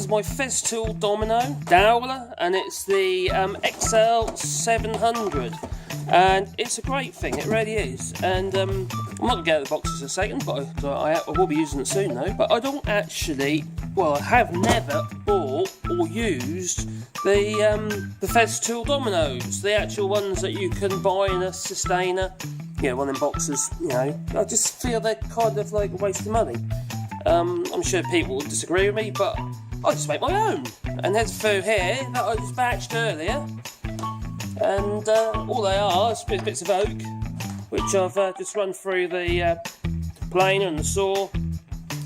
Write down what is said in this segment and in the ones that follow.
is my Festool domino doweller, and it's the XL 700, and it's a great thing, it really is. And I'm not going to get out of the boxes in a second, but I will be using it soon though. But I don't actually, well, I have never bought or used the Festool dominoes, the actual ones that you can buy in a sustainer, you know, one of them boxes. You know, I just feel they're kind of like a waste of money. I'm sure people will disagree with me, but I just make my own. And there's a few here that I just batched earlier, and all they are is bits of oak, which I've just run through the planer and the saw.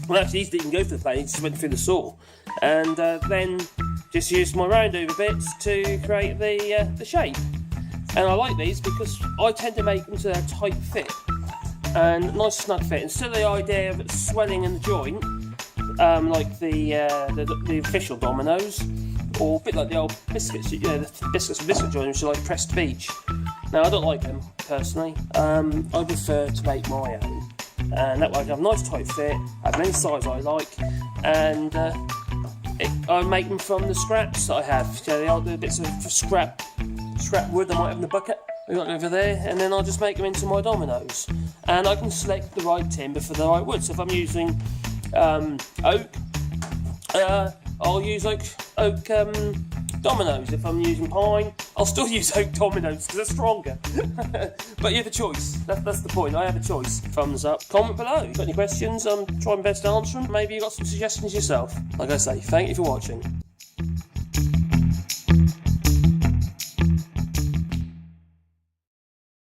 Well, actually, these didn't go through the planer; just went through the saw, and then just used my roundover bits to create the shape. And I like these because I tend to make them to a tight fit and nice snug fit, instead of the idea of it swelling in the joint, like the official dominoes, or a bit like the old biscuits, you know, the biscuits and biscuit joint, which are like pressed beach. Now, I don't like them personally. I prefer to make my own, and that way I can have a nice tight fit, have any size I like, and I make them from the scraps that I have. So the old bits of scrap wood I might have in the bucket I got over there, and then I'll just make them into my dominoes. And I can select the right timber for the right wood. So if I'm using oak, I'll use oak dominoes. If I'm using pine, I'll still use oak dominoes because they're stronger. But you have a choice. That's the point. I have a choice. Thumbs up. Comment below. Got any questions? Try my best to answer them. Maybe you got some suggestions yourself. Like I say, thank you for watching.